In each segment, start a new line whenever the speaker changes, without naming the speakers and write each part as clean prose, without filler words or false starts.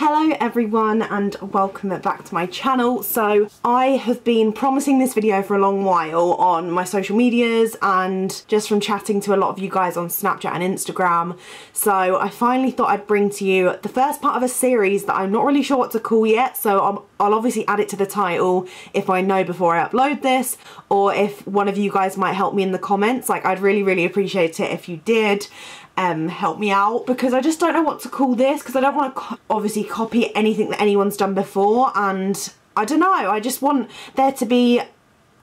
Hello everyone and welcome back to my channel. So I have been promising this video for a long while on my social medias and just from chatting to a lot of you guys on Snapchat and Instagram. So I finally thought I'd bring to you the first part of a series that I'm not really sure what to call yet. So I'll obviously add it to the title if I know before I upload this, or if one of you guys might help me in the comments. Like, I'd really appreciate it if you did. Help me out, because I just don't know what to call this, because I don't want to obviously copy anything that anyone's done before, and I don't know, I just want there to be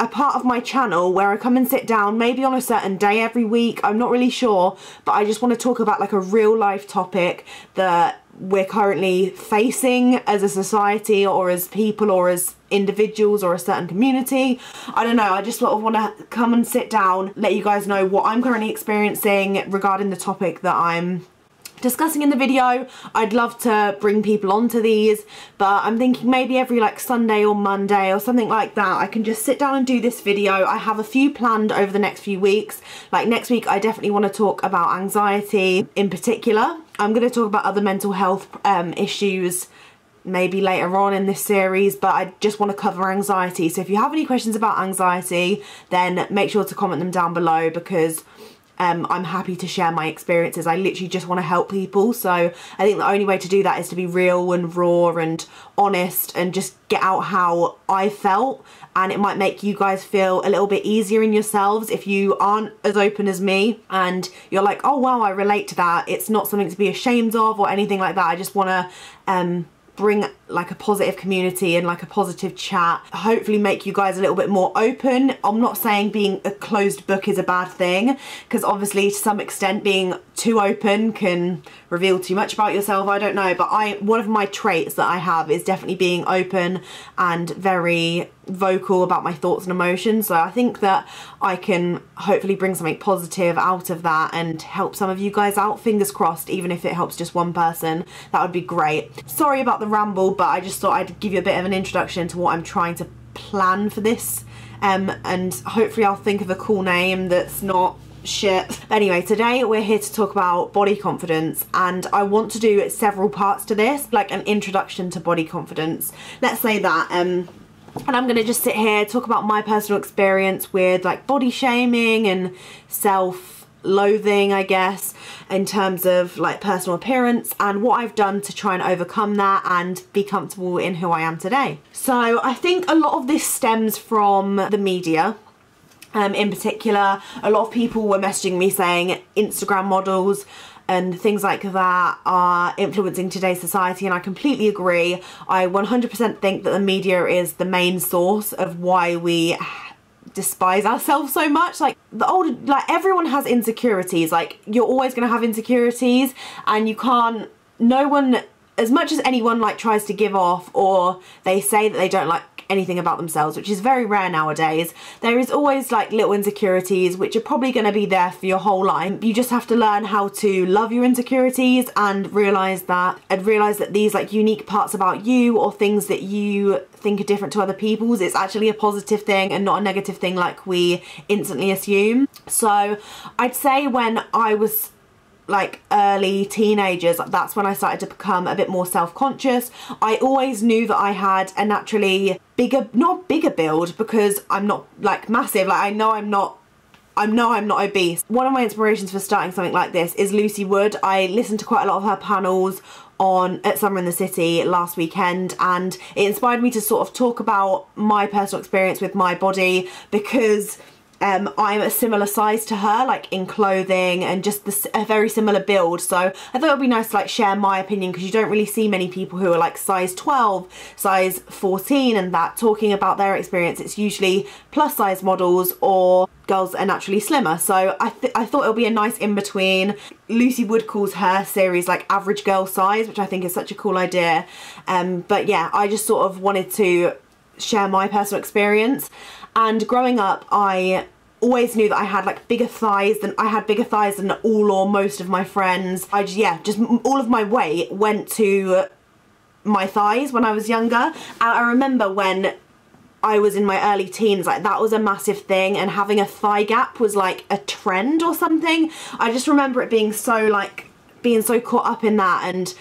a part of my channel where I come and sit down, maybe on a certain day every week, I'm not really sure, but I just want to talk about like a real life topic that we're currently facing as a society or as people or as individuals or a certain community. I don't know, I just sort of want to come and sit down, let you guys know what I'm currently experiencing regarding the topic that I'm discussing in the video. I'd love to bring people onto these, but I'm thinking maybe every like Sunday or Monday or something like that I can just sit down and do this video. I have a few planned over the next few weeks. Like next week I definitely want to talk about anxiety in particular. I'm going to talk about other mental health issues maybe later on in this series, but I just want to cover anxiety. So if you have any questions about anxiety, then make sure to comment them down below, because I'm happy to share my experiences. I literally just want to help people, so I think the only way to do that is to be real and raw and honest and just get out how I felt, and it might make you guys feel a little bit easier in yourselves if you aren't as open as me and you're like, oh wow, I relate to that. It's not something to be ashamed of or anything like that. I just want to bring like a positive community and like a positive chat, hopefully make you guys a little bit more open. I'm not saying being a closed book is a bad thing, because obviously to some extent being too open can reveal too much about yourself, I don't know, but one of my traits that I have is definitely being open and very vocal about my thoughts and emotions. So I think that I can hopefully bring something positive out of that and help some of you guys out, fingers crossed. Even if it helps just one person, that would be great. Sorry about the ramble, but I just thought I'd give you a bit of an introduction to what I'm trying to plan for this, and hopefully I'll think of a cool name that's not shit. But anyway, today we're here to talk about body confidence, and I want to do several parts to this, like an introduction to body confidence, let's say that. And I'm going to just sit here, talk about my personal experience with like body shaming and self-loathing, I guess, in terms of like personal appearance, and what I've done to try and overcome that and be comfortable in who I am today. So I think a lot of this stems from the media. In particular, a lot of people were messaging me saying Instagram models and things like that are influencing today's society, and I completely agree. I 100% think that the media is the main source of why we despise ourselves so much. Like everyone has insecurities. Like, you're always going to have insecurities, and you can't, no one, as much as anyone like tries to give off or they say that they don't like anything about themselves, which is very rare nowadays, there is always like little insecurities which are probably going to be there for your whole life. You just have to learn how to love your insecurities and realize that these like unique parts about you, or things that you think are different to other people's, it's actually a positive thing and not a negative thing like we instantly assume. So I'd say when I was like early teenagers, that's when I started to become a bit more self-conscious. I always knew that I had a naturally not bigger build, because I'm not like massive, like I know I'm not obese. One of my inspirations for starting something like this is Lucy Wood. I listened to quite a lot of her panels at Summer in the City last weekend, and it inspired me to sort of talk about my personal experience with my body, because I'm a similar size to her, like in clothing and just a very similar build. So I thought it would be nice to like share my opinion, because you don't really see many people who are like size 12, size 14 and that talking about their experience. It's usually plus size models or girls that are naturally slimmer. So I thought it would be a nice in between. Lucy Wood calls her series like average girl size, which I think is such a cool idea. But yeah, I just sort of wanted to share my personal experience. And growing up, I always knew that I had like bigger thighs than all or most of my friends. Just all of my weight went to my thighs when I was younger. And I remember when I was in my early teens, like that was a massive thing, and having a thigh gap was like a trend or something. I just remember it being so like being so caught up in that, and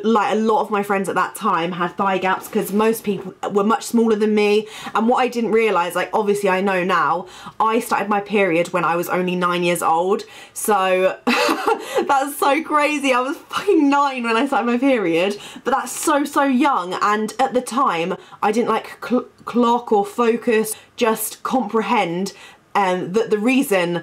like a lot of my friends at that time had thigh gaps because most people were much smaller than me. And what I didn't realise, like obviously I know now, I started my period when I was only 9 years old. So that's so crazy. I was fucking 9 when I started my period, but that's so young. And at the time I didn't like clock or focus, just comprehend that the reason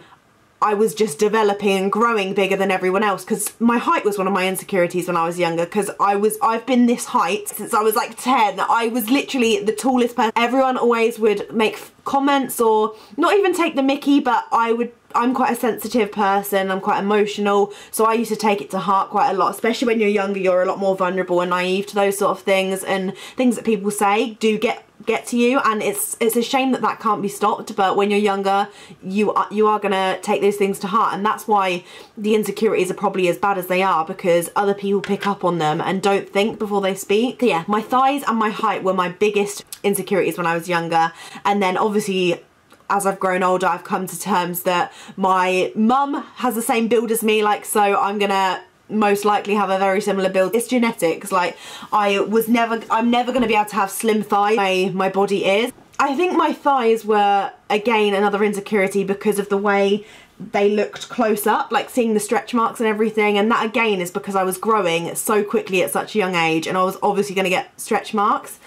I was just developing and growing bigger than everyone else, because my height was one of my insecurities when I was younger, because I've been this height since I was like 10. I was literally the tallest person. Everyone always would make comments or not even take the mickey, but I'm quite a sensitive person, I'm quite emotional, so I used to take it to heart quite a lot. Especially when you're younger, you're a lot more vulnerable and naive to those sort of things, and things that people say do get to you, and it's a shame that that can't be stopped. But when you're younger, you are gonna take those things to heart, and that's why the insecurities are probably as bad as they are, because other people pick up on them and don't think before they speak. Yeah, my thighs and my height were my biggest insecurities when I was younger, and then obviously as I've grown older, I've come to terms that my mum has the same build as me, like, so I'm gonna most likely have a very similar build. It's genetics. Like, I'm never gonna be able to have slim thighs. My body is. I think my thighs were, again, another insecurity because of the way they looked close up, like seeing the stretch marks and everything, and that again is because I was growing so quickly at such a young age, and I was obviously gonna get stretch marks.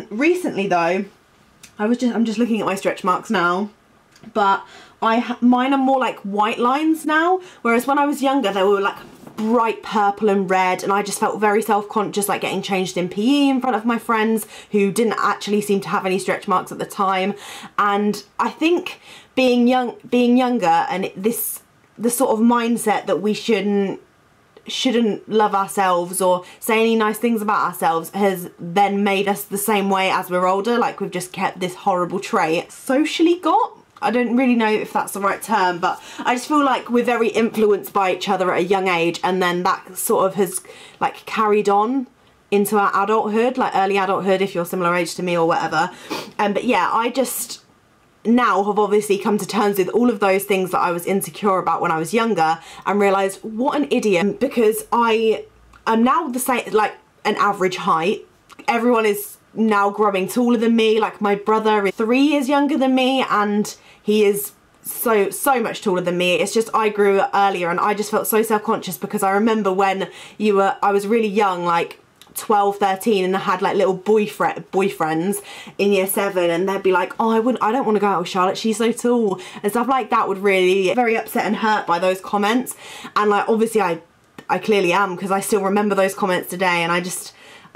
Recently though, I'm just looking at my stretch marks now, but mine are more like white lines now, whereas when I was younger they were like bright purple and red, and I just felt very self-conscious, like getting changed in PE in front of my friends who didn't actually seem to have any stretch marks at the time. And I think being younger and the sort of mindset that we shouldn't love ourselves or say any nice things about ourselves has then made us the same way as we're older. Like, we've just kept this horrible trait socially got. I don't really know if that's the right term, but I just feel like we're very influenced by each other at a young age, and then that sort of has like carried on into our adulthood, like early adulthood if you're similar age to me or whatever. But yeah, I just now have obviously come to terms with all of those things that I was insecure about when I was younger, and realised what an idiot, because I am now the same, like an average height. Everyone is now growing taller than me. Like, my brother is 3 years younger than me, and he is so much taller than me. It's just I grew earlier, and I just felt so self-conscious because I remember when I was really young, like 12, 13, and I had like little boyfriends in year 7, and they'd be like, oh, I don't want to go out with Charlotte, she's so tall, and stuff like that would really get very upset and hurt by those comments. And like, obviously I clearly am, because I still remember those comments today, and I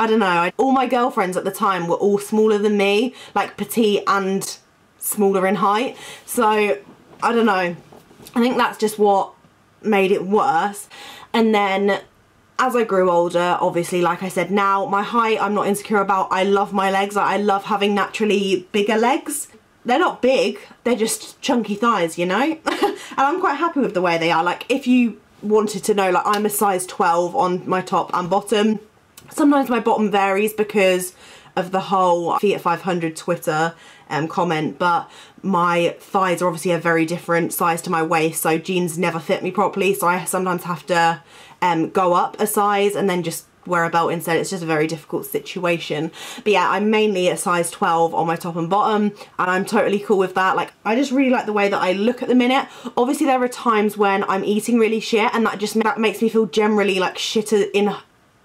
don't know, all my girlfriends at the time were all smaller than me, like petite and smaller in height, so I don't know, I think that's just what made it worse. And then as I grew older, obviously, like I said, now my height I'm not insecure about. I love my legs. I love having naturally bigger legs. They're not big, they're just chunky thighs, you know? And I'm quite happy with the way they are. Like, if you wanted to know, like, I'm a size 12 on my top and bottom. Sometimes my bottom varies because of the whole Fiat 500 Twitter comment, but my thighs are obviously a very different size to my waist, so jeans never fit me properly, so I sometimes have to go up a size and then just wear a belt instead. It's just a very difficult situation. But yeah, I'm mainly a size 12 on my top and bottom, and I'm totally cool with that. Like, I just really like the way that I look at the minute. Obviously there are times when I'm eating really shit, and that makes me feel generally like shit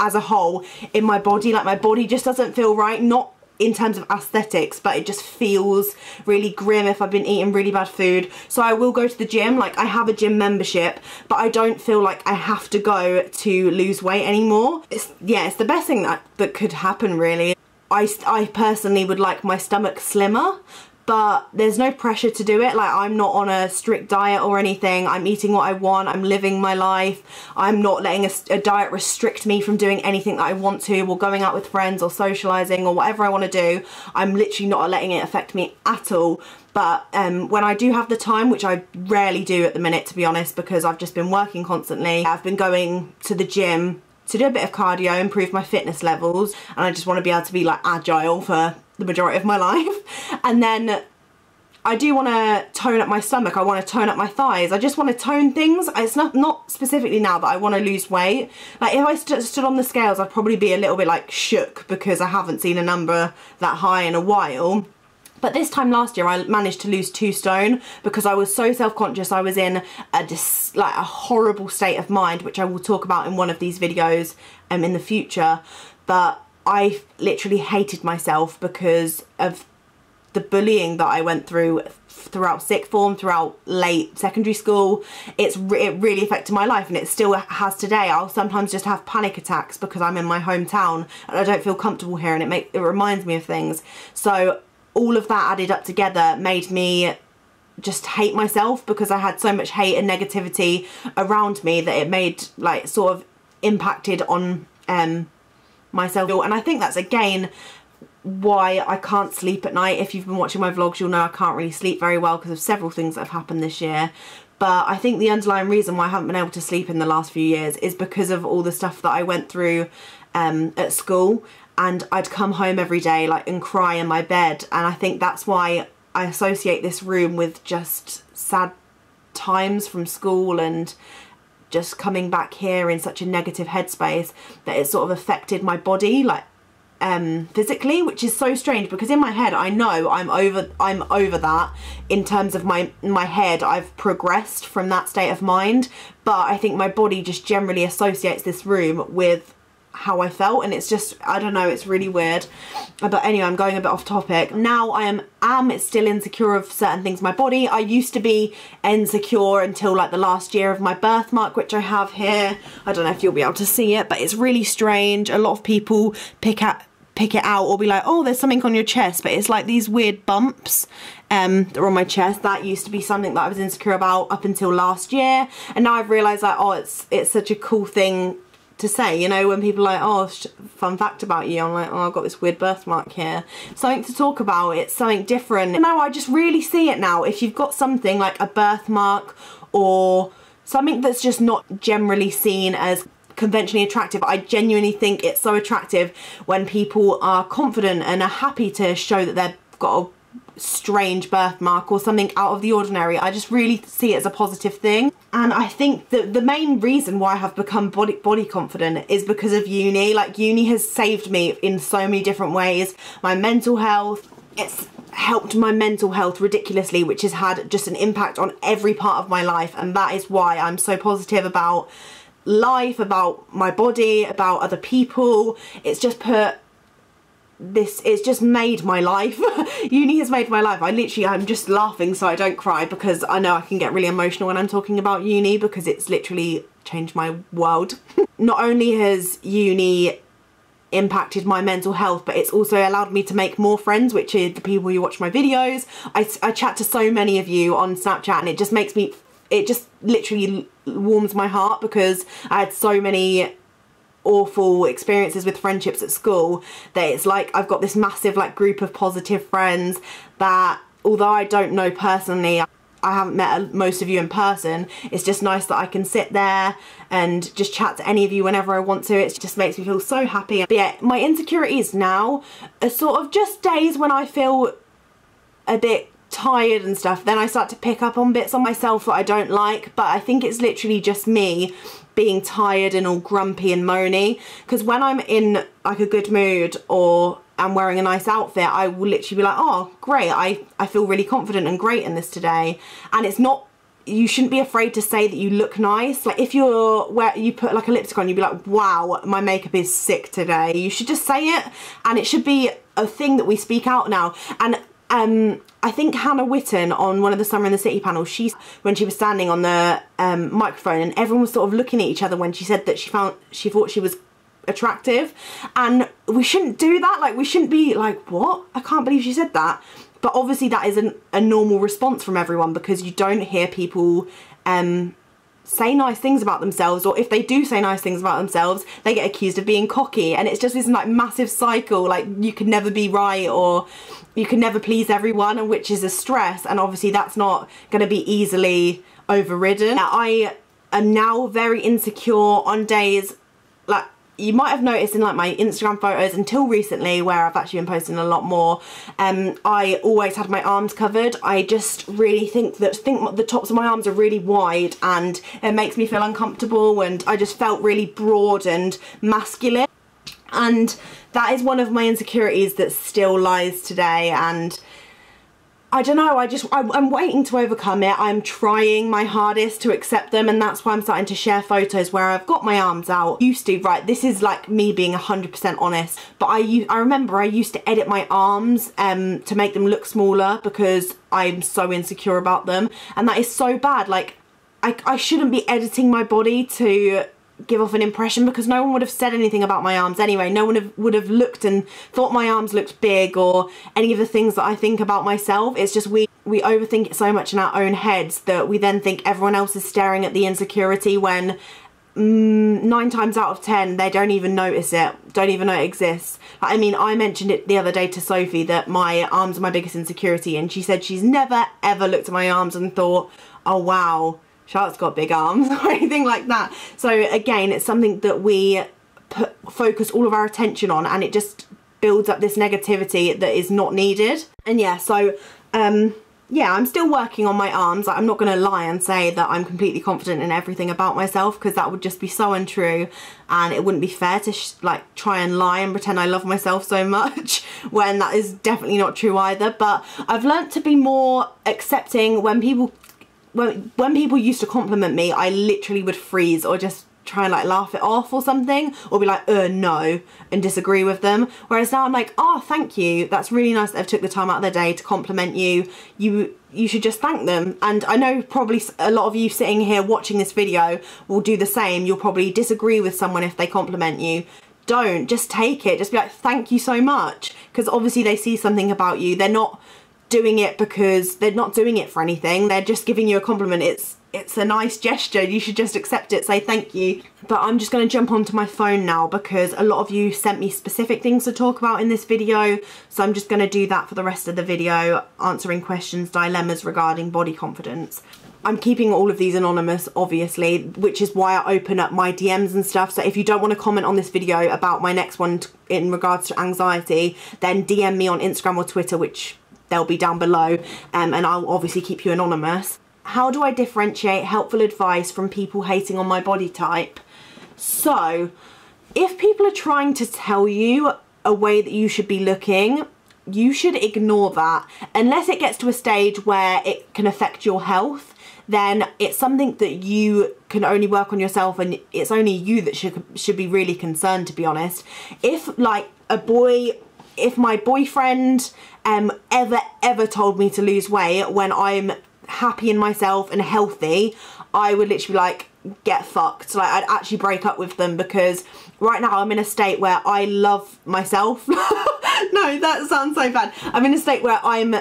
as a whole in my body. Like, my body just doesn't feel right, not in terms of aesthetics, but it just feels really grim if I've been eating really bad food. So I will go to the gym. Like, I have a gym membership, but I don't feel like I have to go to lose weight anymore. It's the best thing that could happen, really. I personally would like my stomach slimmer, but there's no pressure to do it. Like, I'm not on a strict diet or anything. I'm eating what I want. I'm living my life. I'm not letting a diet restrict me from doing anything that I want to, or going out with friends or socialising or whatever I want to do. I'm literally not letting it affect me at all. But when I do have the time, which I rarely do at the minute, to be honest, because I've just been working constantly, I've been going to the gym to do a bit of cardio, improve my fitness levels, and I just want to be able to be like agile for the majority of my life. And then I do want to tone up my stomach, I want to tone up my thighs, I just want to tone things. It's not specifically now that I want to lose weight. Like if I stood on the scales, I'd probably be a little bit like shook because I haven't seen a number that high in a while. But this time last year I managed to lose 2 stone because I was so self-conscious. I was in a horrible state of mind, which I will talk about in one of these videos in the future. But I literally hated myself because of the bullying that I went through throughout sixth form, throughout late secondary school. It really affected my life, and it still has today. I'll sometimes just have panic attacks because I'm in my hometown and I don't feel comfortable here, and it reminds me of things. So all of that added up together made me just hate myself because I had so much hate and negativity around me that it made like sort of impacted on myself. And I think that's again why I can't sleep at night. If you've been watching my vlogs, you'll know I can't really sleep very well because of several things that have happened this year. But I think the underlying reason why I haven't been able to sleep in the last few years is because of all the stuff that I went through at school. And I'd come home every day like and cry in my bed, and I think that's why I associate this room with just sad times from school and just coming back here in such a negative headspace that it sort of affected my body like physically, which is so strange because in my head I know I'm over that. In terms of my head, I've progressed from that state of mind, but I think my body just generally associates this room with how I felt, and it's just, I don't know, it's really weird. But anyway, I'm going a bit off topic. Now I am still insecure of certain things in my body. I used to be insecure until like the last year of my birthmark, which I have here. I don't know if you'll be able to see it, but it's really strange. A lot of people pick it out or be like, oh, there's something on your chest, but it's like these weird bumps that are on my chest. That used to be something that I was insecure about up until last year, and now I've realised like, oh, it's such a cool thing to say, you know, when people are like, oh, fun fact about you, I'm like, oh, I've got this weird birthmark here. Something to talk about, it's something different. No, I just really see it now. If you've got something like a birthmark or something that's just not generally seen as conventionally attractive, I genuinely think it's so attractive when people are confident and are happy to show that they've got a strange birthmark or something out of the ordinary. I just really see it as a positive thing. And I think that the main reason why I have become body confident is because of uni. Like, uni has saved me in so many different ways. My mental health, it's helped my mental health ridiculously, which has had just an impact on every part of my life, and that is why I'm so positive about life, about my body, about other people. It's just it's just made my life. Uni has made my life. I'm just laughing so I don't cry because I know I can get really emotional when I'm talking about uni because it's literally changed my world. Not only has uni impacted my mental health, but it's also allowed me to make more friends, which is the people who watch my videos. I chat to so many of you on Snapchat, and it just makes me, it just literally warms my heart because I had so many awful experiences with friendships at school that it's like I've got this massive like group of positive friends that, although I don't know personally, I haven't met most of you in person, it's just nice that I can sit there and just chat to any of you whenever I want to. It just makes me feel so happy. But yeah, my insecurities now are sort of just days when I feel a bit tired and stuff, then I start to pick up on bits on myself that I don't like, but I think it's literally just me being tired and all grumpy and moany, because when I'm in like a good mood or I'm wearing a nice outfit, I will literally be like, oh great, I feel really confident and great in this today. And it's not, you shouldn't be afraid to say that you look nice. Like if you put like a lipstick on, you'd be like, wow, my makeup is sick today. You should just say it, and it should be a thing that we speak out now. And I think Hannah Witten on one of the Summer in the City panels, when she was standing on the microphone, and everyone was sort of looking at each other when she said that she thought she was attractive, and we shouldn't do that. Like, we shouldn't be like, what? I can't believe she said that. But obviously that isn't a normal response from everyone, because you don't hear people say nice things about themselves, or if they do say nice things about themselves, they get accused of being cocky, and it's just this like massive cycle. Like, you can never be right, or you can never please everyone, and which is a stress, and obviously that's not going to be easily overridden. I am now very insecure on days, like you might have noticed in like my Instagram photos until recently, where I've actually been posting a lot more, I always had my arms covered. I just really think the tops of my arms are really wide and it makes me feel uncomfortable, and I just felt really broad and masculine. And that is one of my insecurities that still lies today, and I don't know, I'm waiting to overcome it. I'm trying my hardest to accept them, and that's why I'm starting to share photos where I've got my arms out. Used to, right, this is like me being 100% honest, but I remember I used to edit my arms to make them look smaller because I'm so insecure about them, and that is so bad. Like, I shouldn't be editing my body to give off an impression, because no one would have said anything about my arms anyway. No one would have looked and thought my arms looked big or any of the things that I think about myself. It's just we overthink it so much in our own heads that we then think everyone else is staring at the insecurity, when 9 times out of 10 they don't even notice it, don't even know it exists. I mean, I mentioned it the other day to Sophie that my arms are my biggest insecurity, and she said she's never ever looked at my arms and thought, oh wow, Charlotte's got big arms or anything like that. So again, it's something that we focus all of our attention on, and it just builds up this negativity that is not needed. And yeah, so yeah, I'm still working on my arms. Like, I'm not gonna lie and say that I'm completely confident in everything about myself, because that would just be so untrue, and it wouldn't be fair to like try and lie and pretend I love myself so much when that is definitely not true either. But I've learnt to be more accepting when people used to compliment me. I literally would freeze or just try and like laugh it off or something, or be like, no, and disagree with them. Whereas now I'm like, oh, thank you, that's really nice that they've took the time out of their day to compliment you. You should just thank them. And I know probably a lot of you sitting here watching this video will do the same. You'll probably disagree with someone if they compliment you. Don't, just take it, just be like, thank you so much, because obviously they see something about you. They're not doing it because they're not doing it for anything, they're just giving you a compliment. It's a nice gesture, you should just accept it, say thank you. But I'm just going to jump onto my phone now, because a lot of you sent me specific things to talk about in this video, so I'm just going to do that for the rest of the video, answering questions, dilemmas regarding body confidence. I'm keeping all of these anonymous, obviously, which is why I open up my DMs and stuff. So if you don't want to comment on this video about my next one in regards to anxiety, then DM me on Instagram or Twitter, which they'll be down below, and I'll obviously keep you anonymous. How do I differentiate helpful advice from people hating on my body type? So, if people are trying to tell you a way that you should be looking, you should ignore that. Unless it gets to a stage where it can affect your health, then it's something that you can only work on yourself, and it's only you that should be really concerned, to be honest. If like if my boyfriend ever told me to lose weight when I'm happy in myself and healthy, I would literally be like, get fucked. Like, I'd actually break up with them, because right now I'm in a state where I love myself. No, that sounds so bad. I'm in a state where I'm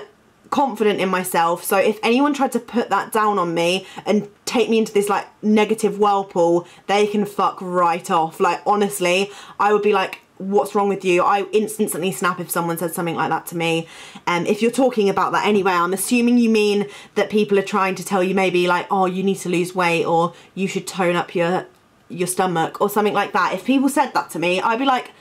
confident in myself, so if anyone tried to put that down on me and take me into this like negative whirlpool, they can fuck right off. Like, honestly, I would be like, what's wrong with you? I instantly snap if someone said something like that to me. If you're talking about that anyway, I'm assuming you mean that people are trying to tell you maybe like, oh, you need to lose weight, or you should tone up your stomach or something like that. If people said that to me, I'd be like,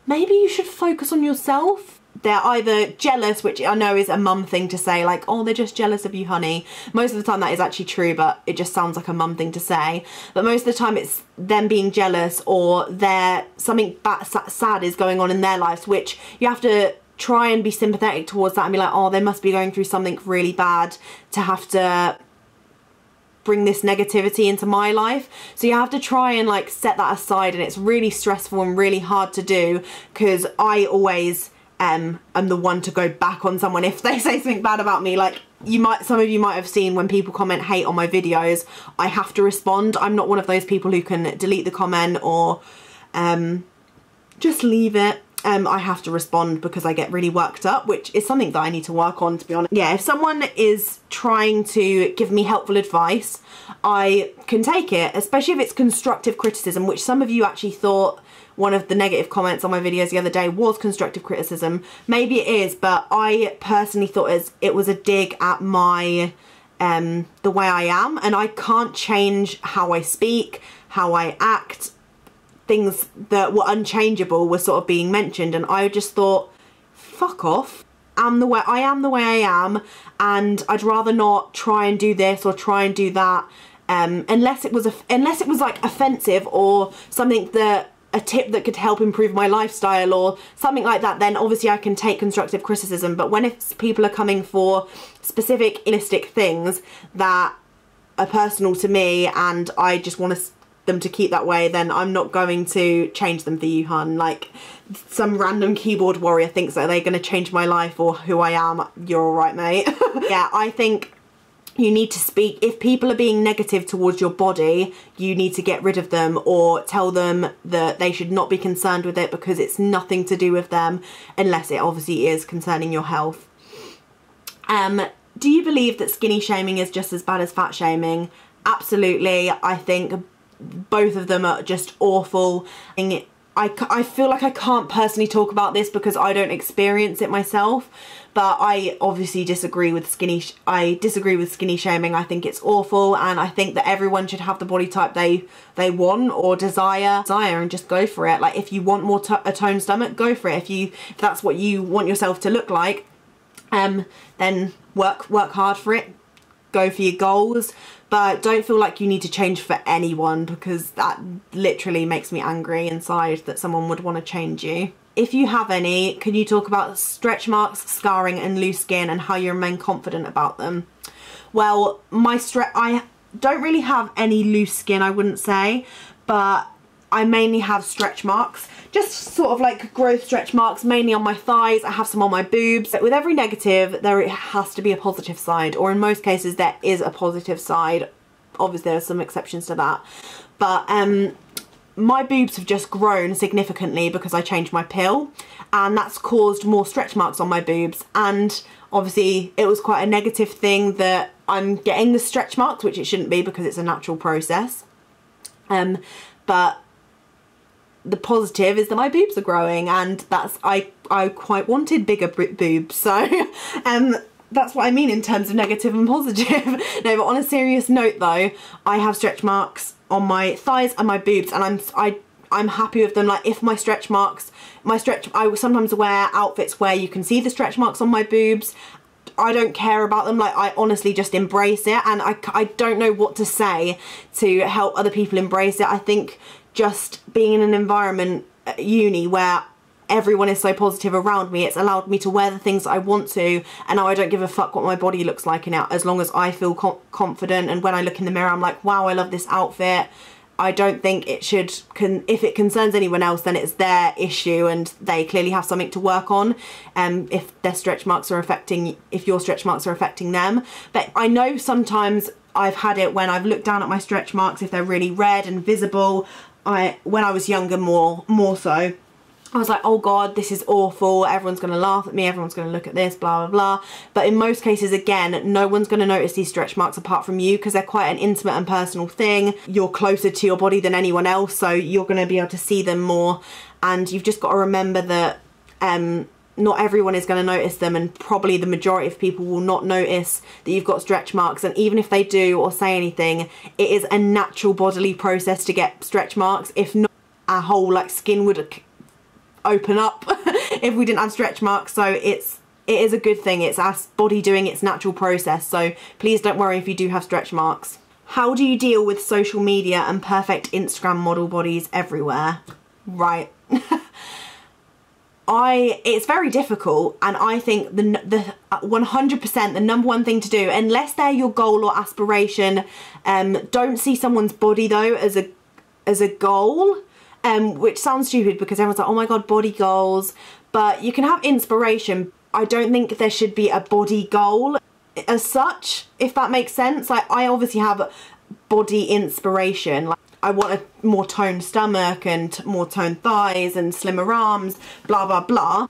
maybe you should focus on yourself. They're either jealous, which I know is a mum thing to say, like, oh, they're just jealous of you, honey. Most of the time that is actually true, but it just sounds like a mum thing to say. But most of the time it's them being jealous, or something sad is going on in their lives, which you have to try and be sympathetic towards that and be like, oh, they must be going through something really bad to have to bring this negativity into my life. So you have to try and like set that aside, and it's really stressful and really hard to do, because I always I'm the one to go back on someone if they say something bad about me. Like, some of you might have seen when people comment hate on my videos, I have to respond. I'm not one of those people who can delete the comment or just leave it. I have to respond because I get really worked up, which is something that I need to work on, to be honest. Yeah, if someone is trying to give me helpful advice, I can take it, especially if it's constructive criticism, which some of you actually thought one of the negative comments on my videos the other day was constructive criticism. Maybe it is, but I personally thought it was a dig at my the way I am, and I can't change how I speak, how I act, things that were unchangeable were sort of being mentioned, and I just thought, fuck off. I am the way I am, and I'd rather not try and do this or try and do that, unless it was like offensive or something that, a tip that could help improve my lifestyle or something like that, then obviously I can take constructive criticism. But when people are coming for specific illistic things that are personal to me and I just want them to keep that way, then I'm not going to change them for you, hun. Like, some random keyboard warrior thinks that they're going to change my life or who I am. You're alright, mate. Yeah, I think you need to speak. If people are being negative towards your body, you need to get rid of them or tell them that they should not be concerned with it because it's nothing to do with them, unless it obviously is concerning your health. Do you believe that skinny shaming is just as bad as fat shaming? Absolutely. I think both of them are just awful. I feel like I can't personally talk about this because I don't experience it myself, but I obviously disagree with skinny shaming. I think it's awful, and I think that everyone should have the body type they want or desire and just go for it. Like, if you want a toned stomach, go for it. If that's what you want yourself to look like, then work hard for it. Go for your goals, but don't feel like you need to change for anyone, because that literally makes me angry inside that someone would want to change you. If you have any, can you talk about stretch marks, scarring and loose skin and how you remain confident about them? Well, I don't really have any loose skin, I wouldn't say, but I mainly have stretch marks, just sort of like growth stretch marks, mainly on my thighs. I have some on my boobs. But with every negative, there has to be a positive side, or in most cases there is a positive side. Obviously there are some exceptions to that, but my boobs have just grown significantly because I changed my pill, and that's caused more stretch marks on my boobs. And obviously it was quite a negative thing that I'm getting the stretch marks, which it shouldn't be because it's a natural process. But the positive is that my boobs are growing, and that's, I quite wanted bigger boobs, so that's what I mean in terms of negative and positive. No, but on a serious note though, I have stretch marks on my thighs and my boobs, and I'm happy with them. Like, if my stretch marks, I will sometimes wear outfits where you can see the stretch marks on my boobs. I don't care about them. Like, I honestly just embrace it, and I don't know what to say to help other people embrace it. I think just being in an environment at uni where everyone is so positive around me, it's allowed me to wear the things that I want to, and now I don't give a fuck what my body looks like in it, as long as I feel confident. And when I look in the mirror, I'm like, wow, I love this outfit. I don't think it should, if it concerns anyone else, then it's their issue and they clearly have something to work on, if their stretch marks are if your stretch marks are affecting them. But I know sometimes I've had it when I've looked down at my stretch marks, if they're really red and visible. When I was younger, more so, I was like, oh god, this is awful, everyone's going to laugh at me, everyone's going to look at this, blah blah blah. But in most cases, again, no one's going to notice these stretch marks apart from you, because they're quite an intimate and personal thing. You're closer to your body than anyone else, so you're going to be able to see them more, and you've just got to remember that not everyone is going to notice them, and probably the majority of people will not notice that you've got stretch marks. And even if they do or say anything, it is a natural bodily process to get stretch marks. If not, our whole skin would open up if we didn't have stretch marks. So it is a good thing. It's our body doing its natural process, so please don't worry if you do have stretch marks. How do you deal with social media and perfect Instagram model bodies everywhere? Right. It's very difficult, and I think the 100% the number one thing to do, unless they're your goal or aspiration, don't see someone's body though as a goal, which sounds stupid because everyone's like, oh my god, body goals, but you can have inspiration. I don't think there should be a body goal as such, if that makes sense. Like, I obviously have body inspiration. Like, I want a more toned stomach and more toned thighs and slimmer arms, blah blah blah.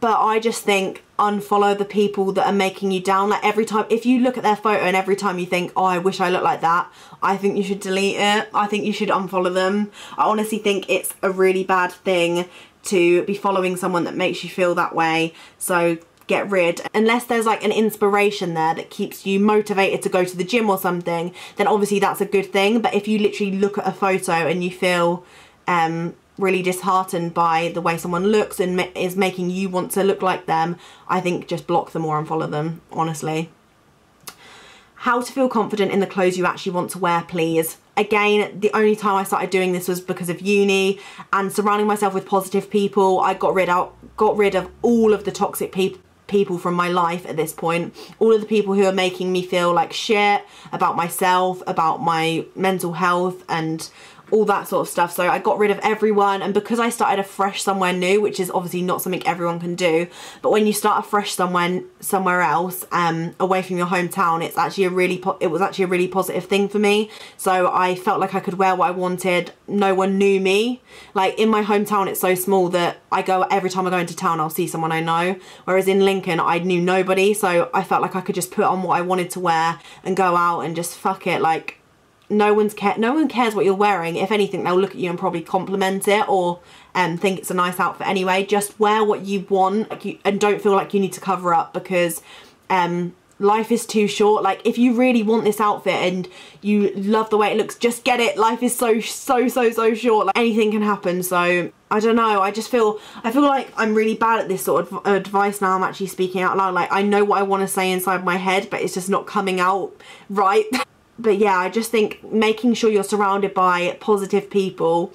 But I just think unfollow the people that are making you down. Like, every time, if you look at their photo and every time you think, oh, I wish I looked like that, I think you should delete it. I think you should unfollow them. I honestly think it's a really bad thing to be following someone that makes you feel that way. So get rid. Unless there's like an inspiration there that keeps you motivated to go to the gym or something, then obviously that's a good thing. But if you literally look at a photo and you feel really disheartened by the way someone looks and is making you want to look like them, I think just block them or unfollow them, honestly. How to feel confident in the clothes you actually want to wear, please. Again, the only time I started doing this was because of uni and surrounding myself with positive people. I got rid of all of the toxic people from my life at this point. All of the people who are making me feel like shit about myself, about my mental health and all that sort of stuff. So I got rid of everyone, and because I started afresh somewhere new, which is obviously not something everyone can do, but when you start afresh somewhere else, away from your hometown, it was actually a really positive thing for me. So I felt like I could wear what I wanted. No one knew me. Like in my hometown, it's so small that every time I go into town, I'll see someone I know. Whereas in Lincoln, I knew nobody, so I felt like I could just put on what I wanted to wear and go out and just fuck it. Like no one cares what you're wearing. If anything, they'll look at you and probably compliment it or think it's a nice outfit anyway. Just wear what you want, and don't feel like you need to cover up, because life is too short. Like if you really want this outfit and you love the way it looks, just get it. Life is so short. Like anything can happen. So I don't know, I feel like I'm really bad at this sort of advice now. I'm actually speaking out loud. Like I know what I want to say inside my head, but it's just not coming out right. But yeah, I just think making sure you're surrounded by positive people,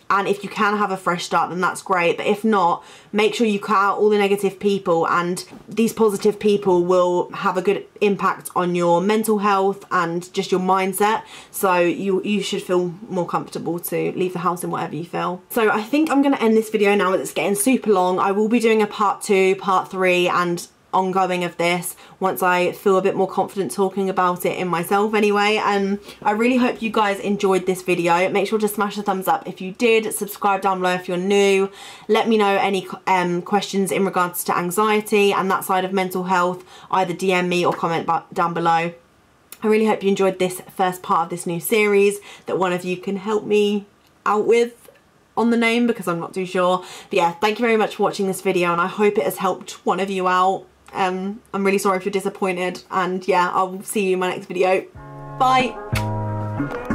and if you can have a fresh start, then that's great. But if not, make sure you cut out all the negative people, and these positive people will have a good impact on your mental health and just your mindset. So you should feel more comfortable to leave the house in whatever you feel. So I think I'm going to end this video now as it's getting super long. I will be doing a part 2, part 3 and ongoing of this once I feel a bit more confident talking about it in myself anyway. And I really hope you guys enjoyed this video. Make sure to smash the thumbs up if you did. Subscribe down below if you're new. Let me know any questions in regards to anxiety and that side of mental health. Either DM me or comment down below. I really hope you enjoyed this first part of this new series that one of you can help me out with on the name, because I'm not too sure. But yeah, thank you very much for watching this video, and I hope it has helped one of you out. I'm really sorry if you're disappointed, and yeah, I'll see you in my next video. Bye.